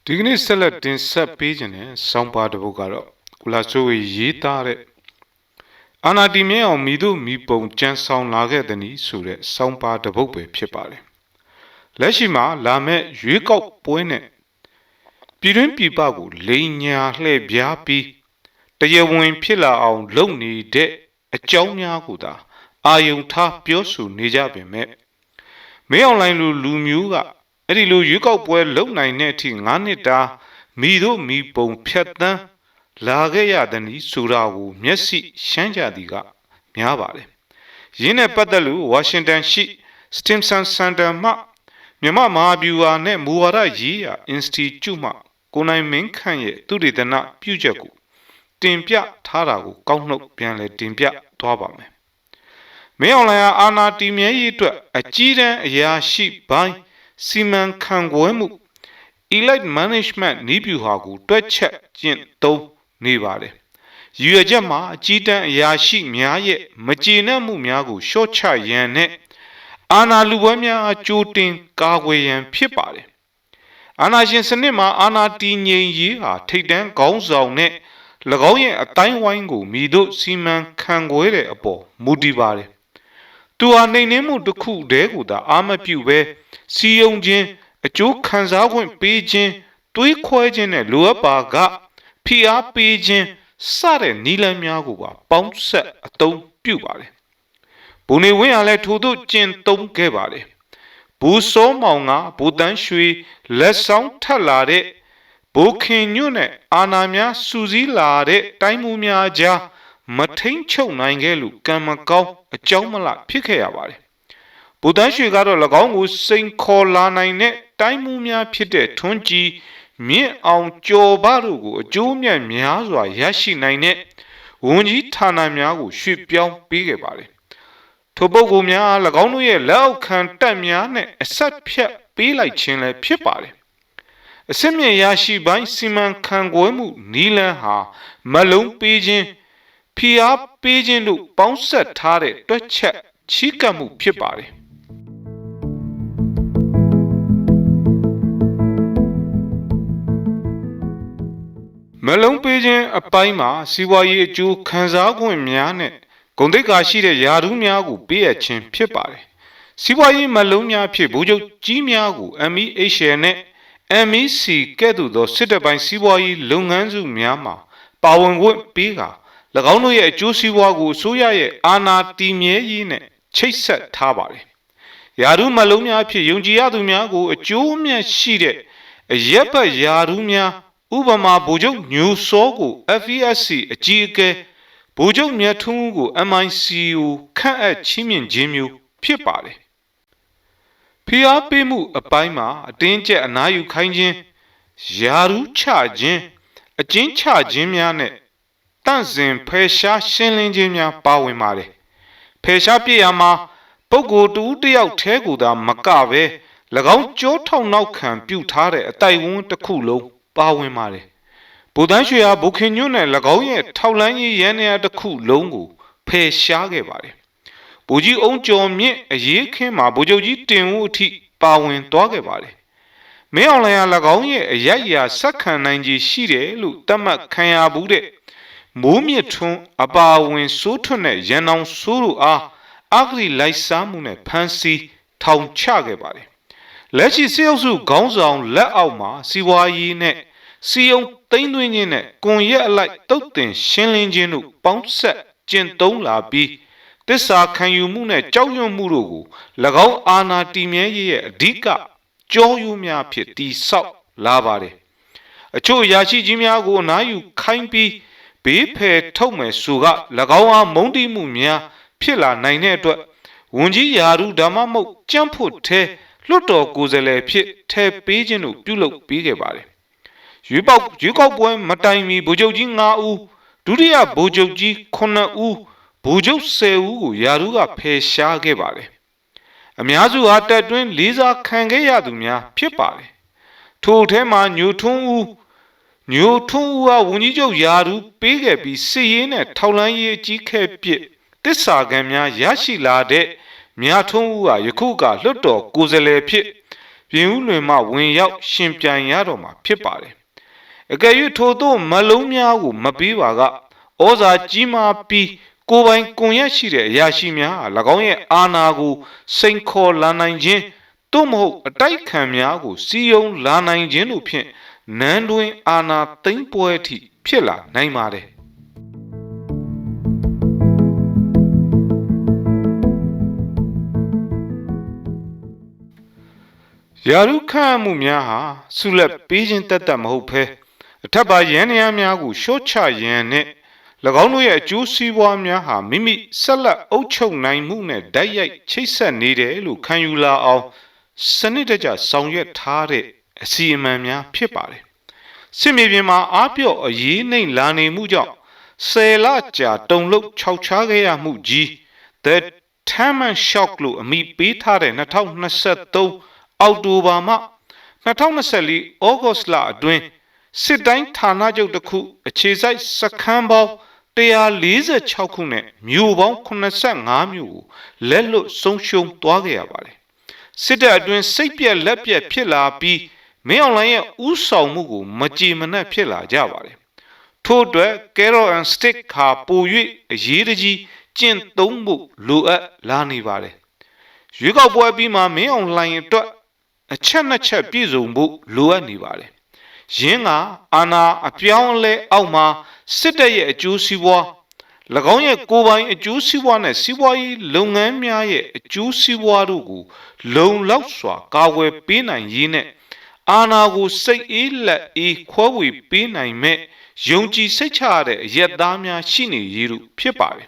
ဒီကနေ့ဆက်လက်တင်ဆက်ပေးခြင်းနဲ့စောင်းပါတစ်ပုဒ်ကတော့ကုလာချိုးရေးသားတဲ့အာနာတီမြဲအောင်မိတို့မိပုံကြံဆောင်လာခဲ့တဲ့နည်းဆိုတဲ့စောင်းပါတစ်ပုဒ်ပဲဖြစ်ပါတယ်လက်ရှိမှာလာမဲ့ရွေးကောက်ပွဲနဲ့ပြည်တွင်းပြည်ပကိုလိန်ညာလှည့်ပြားပြီးတရားဝင်ဖြစ်လာအောင်လုပ်နေတဲ့အကြောင်းများကိုသာအာယုံထားပြောဆိုနေကြပေမဲ့မင်းအွန်လိုင်းလူမျိုးကအဲ့ဒီလိုရွေးကောက်ပွဲလုပ်နိုင်တဲ့အထိ9နှစ်တာမိတို့မိပုံဖြတ်တန်းလာခဲ့ရတဲ့နည်းဆိုတာကိုမျက်စိရှမ်းကြသည်ကများပါတယ်။ယင်းနဲ့ပတ်သက်လို့ဝါရှင်တန်ရှိ Stimson Center မှမြန်မာမဟာဗျူဟာနဲ့မူဝါဒရေးရာ Institute မှကိုနိုင်မင်းခန့်ရဲ့သုတေသနပြုချက်ကိုတင်ပြထားတာကိုကောက်နှုတ်ပြန်လဲတင်ပြသွားပါမယ်။မင်းအွန်လိုင်းအာနာတီမြဲရေးအတွက်အကြီးတန်းအရာရှိပိုင်းစီမံခန့်ခွဲမှု elite management နည်းဗျူဟာကိုတွက်ချက်ကျင့်သုံးနေပါတယ်။ရည်ရွယ်ချက်မှာအကြီးတန်းအရာရှိများရဲ့မကျေနပ်မှုများကိုလျှော့ချရန်နဲ့အာဏာလူပွဲများအကျိုးတင်ကာကွယ်ရန်ဖြစ်ပါတယ်။အာဏာရှင်စနစ်မှာအာဏာတည်ငြိမ်ရေးဟာထိပ်တန်းခေါင်းဆောင်နဲ့၎င်းရဲ့အတိုင်းဝိုင်းကိုမိတို့စီမံခန့်ခွဲတဲ့အပေါ်မူတည်ပါတယ်။သူဟာနှိမ်နင်းမှုတစ်ခုတည်းကိုသာအာမပြုပဲစီယုံခြင်းအကျိုးခံစားခွင့်ပေးခြင်းတွေးခွဲခြင်းနဲ့လိုအပ်ပါကဖိအားပေးခြင်းစတဲ့နည်းလမ်းများကိုပါပေါင်းဆက်အသုံးပြုပါတယ်။ဘုံနေဝင်းကလည်းထို့သို့ကျင့်သုံးခဲ့ပါတယ်။ဘူစောမောင်ကဘူတန်းရွှေလက်ဆောင်ထပ်လာတဲ့ဘိုခင်ညွတ်နဲ့အာနာများစူးစီးလာတဲ့တိုင်းမှုများကြားမထိန်ချုပ်နိုင်ခဲ့လို့ကံမကောင်းအကြောင်းမလားဖြစ်ခဲ့ရပါတယ်။ဘူတန်းရွှေကတော့၎င်းကိုစိန်ခေါ်လာနိုင်တဲ့တိုင်းမှုများဖြစ်တဲ့ထွန်းကြီးမြင့်အောင်ကျော်ပါတို့ကိုအကျိုးမြတ်များစွာရရှိနိုင်တဲ့ဝန်ကြီးဌာနများကိုရွှေ့ပြောင်းပေးခဲ့ပါတယ်။ထိုပုဂ္ဂိုလ်များ၎င်းတို့ရဲ့လက်အောက်ခံတပ်များနဲ့အဆက်ဖြတ်ပေးလိုက်ခြင်းလည်းဖြစ်ပါတယ်။အစစ်မြင့်ရရှိပိုင်းစီမံခန့်ခွဲမှုနီလန်းဟာမလုံးပေးခြင်းဖိအားပေးခြင်းတို့ပေါင်းဆက်ထားတဲ့တွက်ချက်ချီးကပ်မှုဖြစ်ပါတယ်။မလုံးပေးခြင်းအပိုင်းမှာစီးပွားရေးအကျိုးခံစား권များနဲ့ဂုဏ်သိက္ခာရှိတဲ့ယာရုများကိုပေးအပ်ခြင်းဖြစ်ပါတယ်။စီးပွားရေးမလုံးများဖြစ်ဗိုလ်ချုပ်ကြီးများကို MEHL နဲ့ MEC ကဲ့သို့သောစစ်တပ်ပိုင်းစီးပွားရေးလုပ်ငန်းစုများမှာပါဝင်ခွင့်ပေးကာ၎င်းတို့ရဲ့အကျိုးစီးပွားကိုအစိုးရရဲ့အာဏာတည်မြဲရေးနဲ့ချိတ်ဆက်ထားပါတယ်။ယာရုမလုံးများဖြစ်ယုံကြည်ရသူများကိုအကျိုးအမြတ်ရှိတဲ့အရက်ဘတ်ယာရုများဥပမာဗိုလ်ချုပ်ညိုစောကို FESC အကြီးအကဲဗိုလ်ချုပ်မြတ်ထွန်းကို MICO ခန့်အပ်ချီးမြှင့်ခြင်းမျိုးဖြစ်ပါတယ်။ဖိအားပေးမှုအပိုင်းမှာအတင်းကျပ်အနားယူခိုင်းခြင်းယာရုချခြင်းအကျဉ်းချခြင်းများနဲ့တန့်စင်ဖယ်ရှားရှင်းလင်းခြင်းများပါဝင်ပါတယ်။ဖယ်ရှားပြစ်ရမှာပုဂ္ဂိုလ်တူတယောက်တည်းကိုသာမကပဲ၎င်းကြောထောက်နောက်ခံပြုထားတဲ့အတိုက်ဝန်းတစ်ခုလုံးပါဝင်ပါတယ်။ဗိုလ်တန်းရွှေဟာဘုခင်ညွန့်နဲ့၎င်းရဲ့ထောက်လန်းရေးရန်နေရာတစ်ခုလုံးကိုဖယ်ရှားခဲ့ပါတယ်။ဗိုလ်ကြီးအုံးကျော်မြင့်အရေးခင်းမှာဗိုလ်ချုပ်ကြီးတင်ဦးအထိပါဝင်သွားခဲ့ပါတယ်။မင်းအောင်လှိုင်ဟာ၎င်းရဲ့အယက်ရာဆက်ခံနိုင်ခြေရှိတယ်လို့သတ်မှတ်ခံရဘူးတဲ့မိုးမြင့်ထွန်းအပါဝင်စိုးထွန်းနဲ့ရန်အောင်စိုးတို့အားအဂတိလိုက်စားမှုနဲ့ဖမ်းဆီးထောင်ချခဲ့ပါတယ်။လက်ရှိစစ်အုပ်စုခေါင်းဆောင်လက်အောက်မှာစီဝါရေးနဲ့စီယုံသိမ်းသွင်းခြင်းနဲ့ကွန်ရက်အလိုက်တုတ်တင်ရှင်းလင်းခြင်းတို့ပေါင်းဆက်ကျင့်သုံးလာပြီးတစ္ဆာခံယူမှုနဲ့ကြောက်ရွံ့မှုတို့ကို၎င်းအာဏာတည်မြဲရေးရဲ့အဓိကကြောရိုးများဖြစ်တည်ဆောက်လာပါတယ်။အချို့အရာရှိကြီးများကိုအနားယူခိုင်းပြီးဘေးဖယ်ထုတ်မယ်ဆိုက၎င်းအားမုန်းတီးမှုများဖြစ်လာနိုင်တဲ့အတွက်ဝန်ကြီးယာရုဓမ္မမုတ်ကြမ်းဖို့ထဲလွတ်တော်ကိုယ်စားလှယ်ဖြစ်ထဲပေးခြင်းတို့ပြုလုပ်ပေးခဲ့ပါတယ်။ရွေးကောက်ပွဲမတိုင်မီဗိုလ်ချုပ်ကြီး9ဦးဒုတိယဗိုလ်ချုပ်ကြီး9ဦးဗိုလ်ချုပ်10ဦးကိုယာရုကဖယ်ရှားခဲ့ပါတယ်။အများစုဟာတက်တွင်းလေးစားခံခဲ့ရသူများဖြစ်ပါတယ်။ထို့ထဲမှာညိုထွန်းဦးဟာဝန်ကြီးချုပ်ယာရုပေးခဲ့ပြီးစစ်ရေးနဲ့ထောက်လှမ်းရေးအကြီးခဲ့ပြစ်တစ္ဆာကံများရရှိလာတဲ့မြထွန်းဦးဟာယခုကလွတ်တော်ကိုယ်စားလှယ်ဖြစ် ပြင်ဦးလွင်မှဝင်ရောက်ရှင်ပြိုင်ရတော့မှာဖြစ်ပါတယ်အကယ်၍ထို့သောမလုံးများကိုမပေးပါကဩဇာကြီးမားပြီးကိုယ်ပိုင်ကွန်ရက်ရှိတဲ့အရာရှိများ၎င်းရဲ့အာဏာကိုစိန်ခေါ်လာနိုင်ခြင်းသို့မဟုတ်အတိုက်ခံများကိုစီယုံလာနိုင်ခြင်းတို့ဖြင့်နန်းတွင်အာဏာသိမ်းပွဲအထိဖြစ်လာနိုင်ပါတယ်ယာရုခန့်မှုများဟာဆုလက်ပေးခြင်းတတ်မဟုတ်ဘဲအထက်ပါရန်ရများကိုရှော့ချရန်နဲ့၎င်းတို့ရဲ့အကျိုးစီးပွားများဟာမိမိဆက်လက်အုပ်ချုပ်နိုင်မှုနဲ့ဓာတ်ရိုက်ချိတ်ဆက်နေတယ်လို့ခံယူလာအောင်စနစ်တကျဆောင်ရွက်ထားတဲ့အစီအမံများဖြစ်ပါတယ်စစ်မြေပြင်မှာအားပြော့အရေးနှိမ်လာနေမှုကြောင့်10 လကြာတုံလုံးခြောက်ခြားခဲ့ရမှုကြီး The Taman Shock လို့အမည်ပေးထားတဲ့2023အောက်တိုဘာမှ2024ဩဂုတ်လအတွင်းစစ်တိုင်းဌာနချုပ်တစ်ခုအခြေစိုက်စခန်းပေါင်း146ခုနဲ့မြို့ပေါင်း85မြို့ကိုလက်လွတ်ဆုံးရှုံးသွားခဲ့ရပါတယ်စစ်တပ်အတွင်းစိတ်ပြက်လက်ပြက်ဖြစ်လာပြီးမင်းအောင်လှိုင်ရဲ့ဥဆောင်မှုကိုမကြည်မနှက်ဖြစ်လာကြပါတယ်ထို့အတွက် Carrot and Stick ဟာပို၍အရေးတကြီးကျင့်သုံးမှုလိုအပ်လာနေပါတယ်ရွေးကောက်ပွဲပြီးမှမင်းအောင်လှိုင်အတွက်အချက်နှစ်ချက်ပြည့်စုံဖို့လိုအပ်နေပါတယ်ရင်းကအာဏာအပြောင်းအလဲအောက်မှာစစ်တပ်ရဲ့အကျိုးစီးပွား၎င်းရဲ့ကိုယ်ပိုင်အကျိုးစီးပွားနဲ့စီးပွားရေးလုပ်ငန်းများရဲ့အကျိုးစီးပွားတို့ကိုလုံလောက်စွာကာကွယ်ပေးနိုင်ရေးနဲ့အာဏာကိုစိတ်အေးလက်အေးခွဲဝေပေးနိုင်မဲ့ယုံကြည်စိတ်ချရတဲ့အရက်သားများရှိနေရည်တို့ဖြစ်ပါတယ်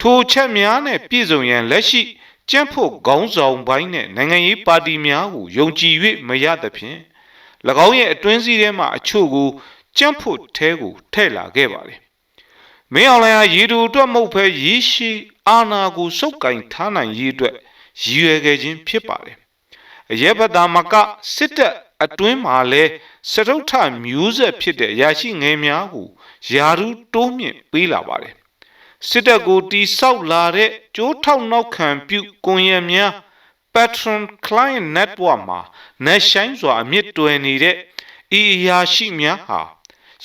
ထိုချက်များနဲ့ပြည့်စုံရန်လက်ရှိကျန်းဖို့ခေါင်းဆောင်ပိုင်းနဲ့နိုင်ငံရေးပါတီများကိုယုံကြည်၍မရသဖြင့်၎င်းရဲ့အတွင်းစည်းထဲမှာအချို့ကိုကျန်းဖို့ထဲကိုထည့်လာခဲ့ပါတယ်မင်းအောင်လှိုင်ဟာရေတူအတွက်မဟုတ်ဘဲရေရှည်အာဏာကိုစုပ်ကိုင်ထားနိုင်ရေးအတွက်ရည်ရွယ်ခဲ့ခြင်းဖြစ်ပါတယ်အရက်ဘတာမကစစ်တပ်အတွင်းမှာလဲစတုထမျိုးဆက်ဖြစ်တဲ့အရာရှိငယ်များကိုယာရုတိုးမြင့်ပေးလာပါတယ်စစ်တပ်ကိုတီဆောက်လာတဲ့ကြိုးထောက်နောက်ခံပြုကွန်ရက်များ Patron Client Network မှာနှဆိုင်စွာအမြင့်တွယ်နေတဲ့အရာရှိများဟာ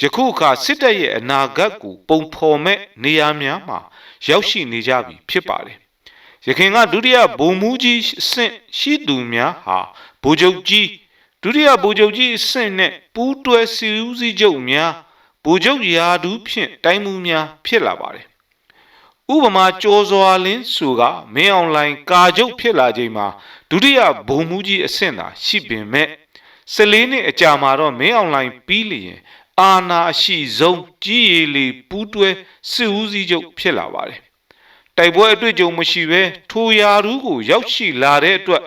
ယခုအခါစစ်တပ်ရဲ့အနာဂတ်ကိုပုံဖော်မဲ့နေရာများမှာရောက်ရှိနေကြပြီဖြစ်ပါတယ်။ယခင်ကဒုတိယဗိုလ်မှူးကြီးအဆင့်ရှိသူများဟာဗိုလ်ချုပ်ကြီးဒုတိယဗိုလ်ချုပ်ကြီးအဆင့်နဲ့ပူးတွဲစီဦးစီးချုပ်များဗိုလ်ချုပ်ရာထူးဖြင့်တိုင်းမှုများဖြစ်လာပါတယ်။ဥပမာကျော်စွာလင်းဆိုကမင်းအောင်လှိုင်ကာချုပ်ဖြစ်လာချိန်မှာဒုတိယဗိုလ်မှူးကြီးအဆင့်သာရှိပင်မဲ့14နှစ်အကြာမှာတော့မင်းအောင်လှိုင်ပြီးလျင်အာဏာအရှိဆုံးကြီးရည်လီပူးတွဲစစ်ဦးစီးချုပ်ဖြစ်လာပါတယ်။တိုက်ပွဲအတွေ့အကြုံမရှိဘဲထိုရာထူးကိုရောက်ရှိလာတဲ့အတွက်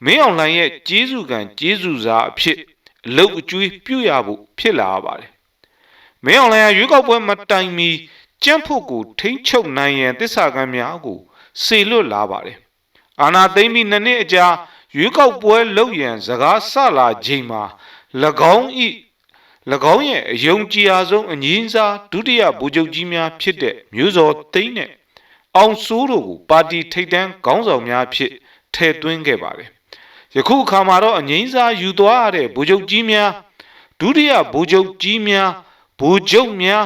မင်းအောင်လှိုင်ရဲ့ကျေးဇူးကံကျေးဇူးစားအဖြစ်အလုပ်အကျွေးပြုရဖို့ဖြစ်လာပါတယ်။မင်းအောင်လှိုင်ရွေးကောက်ပွဲမတိုင်မီကျန်းဖို့ကိုထိန်းချုပ်နိုင်ရန်တစ္ဆာကံများကိုစေလွတ်လာပါတယ်။အာဏာသိမ်းပြီး2နှစ်အကြာရွေးကောက်ပွဲလုပ်ရန်စကားဆလာချိန်မှာ၎င်းရဲ့အယုံကြည်အားဆုံးအငြင်းစားဒုတိယဗိုလ်ချုပ်ကြီးများဖြစ်တဲ့မျိုးစောသိန်းနဲ့အောင်စိုးတို့ကိုပါတီထိပ်တန်းခေါင်းဆောင်များဖြစ်ထည့်သွင်းခဲ့ပါတယ်။ယခုအခါမှာတော့အငြင်းစားယူသွားရတဲ့ဗိုလ်ချုပ်ကြီးများဒုတိယဗိုလ်ချုပ်ကြီးများဗိုလ်ချုပ်များ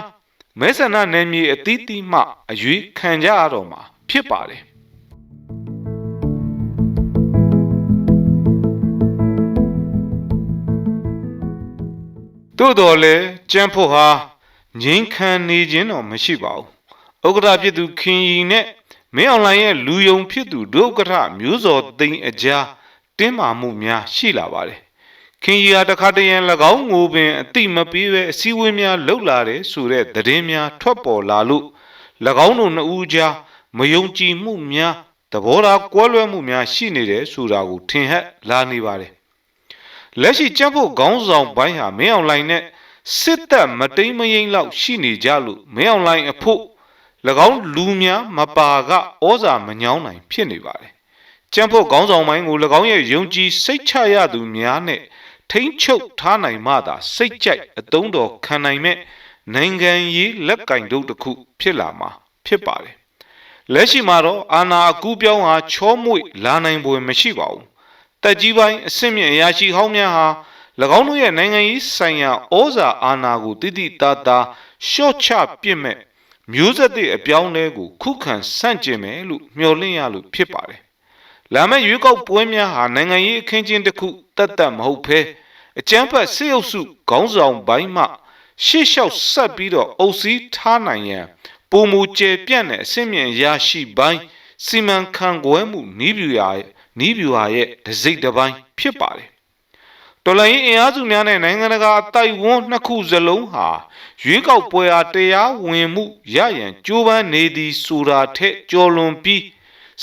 မဲဆန္ဒနယ်မြေအသီးသီးမှအရွေးခံကြရတော့မှာဖြစ်ပါတယ်။သို့တော်လည်းကျန်းဖို့ဟာငြိမ်းခံနေခြင်းတော့မရှိပါဘူးဥက္ကဋ္ဌဖြစ်သူခင်ရီနဲ့မင်းအောင်လှိုင်ရဲ့လူယုံဖြစ်သူဒုဥက္ကဋ္ဌမျိုးစောသိန်းအကြားတင်းမာမှုများရှိလာပါတယ်ခင်ရီဟာတခါတရံ၎င်းငိုပင်အတိမပေးပဲအစည်းအဝေးများလှုပ်လာတယ်ဆိုတဲ့သတင်းများထွက်ပေါ်လာလို့၎င်းတို့နှစ်ဦးကြားမယုံကြည်မှုများသဘောထားကွဲလွဲမှုများရှိနေတယ်ဆိုတာကိုထင်ဟပ်လာနေပါတယ်လက်ရှိကျန်းဖို့ခေါင်းဆောင်ပိုင်းဟာမင်းအောင်လှိုင်နဲ့စစ်တပ်မတိမ်မယိမ်းလောက်ရှိနေကြလို့မင်းအောင်လှိုင်အဖို့၎င်းလူများမပါကဩဇာမညောင်းနိုင်ဖြစ်နေပါတယ်ကျန်းဖို့ခေါင်းဆောင်ပိုင်းကို၎င်းရဲ့ယုံကြည်စိတ်ချရသူများနဲ့ထိန်းချုပ်ထားနိုင်မှသာစိတ်ကြိုက်အတုံးတော်ခံနိုင်မဲ့နိုင်ငံရေးလက်ကင်တို့တစ်ခုဖြစ်လာမှာဖြစ်ပါတယ်လက်ရှိမှာတော့အာဏာအကူးပြောင်းဟာချောမွေ့လာနိုင်ပွေမရှိပါဘူးတ တက်ကြီးပိုင်းအဆင့်မြင့်အရာရှိဟောင်းများဟာ၎င်းတို့ရဲ့နိုင်ငံရေးဆိုင်ရာဩဇာအာဏာကိုတိတိတသားရှော့ချပစ်မဲ့မျိုးဆက်သည့်အပြောင်းလဲကိုခုခံဆန့်ကျင်မယ်လို့မျှော်လင့်ရလို့ဖြစ်ပါတယ်။လာမယ့်ရွေးကောက်ပွဲများဟာနိုင်ငံရေးအခင်းကျင်းတစ်ခုတတ်မဟုတ်ဘဲအကြမ်းဖက်စစ်အုပ်စုခေါင်းဆောင်ပိုင်းမှရှေ့လျှောက်ဆက်ပြီးတော့အုပ်စီးထားနိုင်ရန်ပုံမူကျယ်ပြန့်တဲ့အဆင့်မြင့်ရရှိပိုင်းစီမံခန့်ခွဲမှုနီးဗျူဟာရဲ့တစိတ်တစ်ပိုင်းဖြစ်ပါတယ်။တော်လှန်ရေးအင်အားစုများနဲ့နိုင်ငံတကာအသိုက်အဝန်းနှစ်ခုစလုံးဟာရွေးကောက်ပွဲအားတရားဝင်မှုရရန်ကြိုးပမ်းနေသည်ဆိုတာထက်ကျော်လွန်ပြီး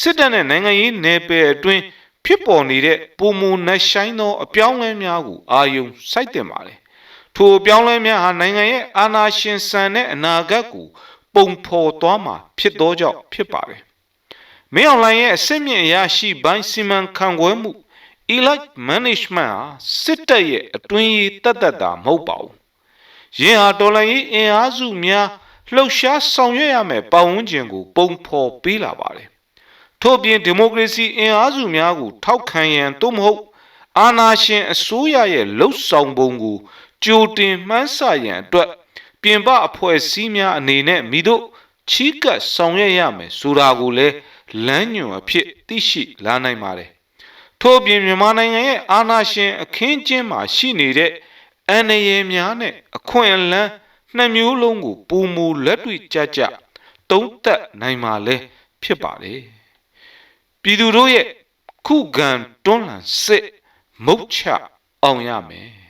စစ်တပ်နဲ့နိုင်ငံရေးနယ်ပယ်အတွင်းဖြစ်ပေါ်နေတဲ့ပုံမူနှဆိုင်သောအပြောင်းလဲများကိုအာရုံစိုက်တင်ပါတယ်။ထိုအပြောင်းလဲများဟာနိုင်ငံရဲ့အာဏာရှင်ဆန်တဲ့အနာဂတ်ကိုပုံဖော်သွားမှာဖြစ်သောကြောင့်ဖြစ်ပါတယ်။မင်းအောင်လှိုင်ရဲ့အစစ်မြင့်အရာရှိပိုင်းစီမံခန့်ခွဲမှု elite management ဟာစစ်တပ်ရဲ့အတွင်းရေးတတ်တာမဟုတ်ပါဘူး။ယင်းဟာတော်လှန်ရေးအင်အားစုများလှုပ်ရှားဆောင်ရွက်ရမယ့်ပတ်ဝန်းကျင်ကိုပုံဖော်ပေးလာပါတယ်။ထို့ပြင်ဒီမိုကရေစီအင်အားစုများကိုထောက်ခံရန်သို့မဟုတ်အာဏာရှင်အစိုးရရဲ့လှုပ်ဆောင်ပုံကိုကြိုတင်မှန်းဆရန်အတွက်ပြင်ပအဖွဲ့အစည်းများအနေနဲ့မိတို့ချီးကပ်ဆောင်ရွက်ရမယ်ဆိုတာကိုလည်းလမ်းညွှန်အဖြစ်သိရှိလာနိုင်ပါတယ်။ထို့ပြင်မြန်မာနိုင်ငံရဲ့အာဏာရှင်အခင်းကျင်းမှာရှိနေတဲ့အန္တရာယ်များနဲ့အခွင့်အလမ်းနှစ်မျိုးလုံးကိုပုံမူလက်တွေ့ကျကျသုံးသပ်နိုင်မှာလည်းဖြစ်ပါတယ်။ပြည်သူတို့ရဲ့ခုခံတွန်းလှန်စစ်မုတ်ချအောင်ရမယ်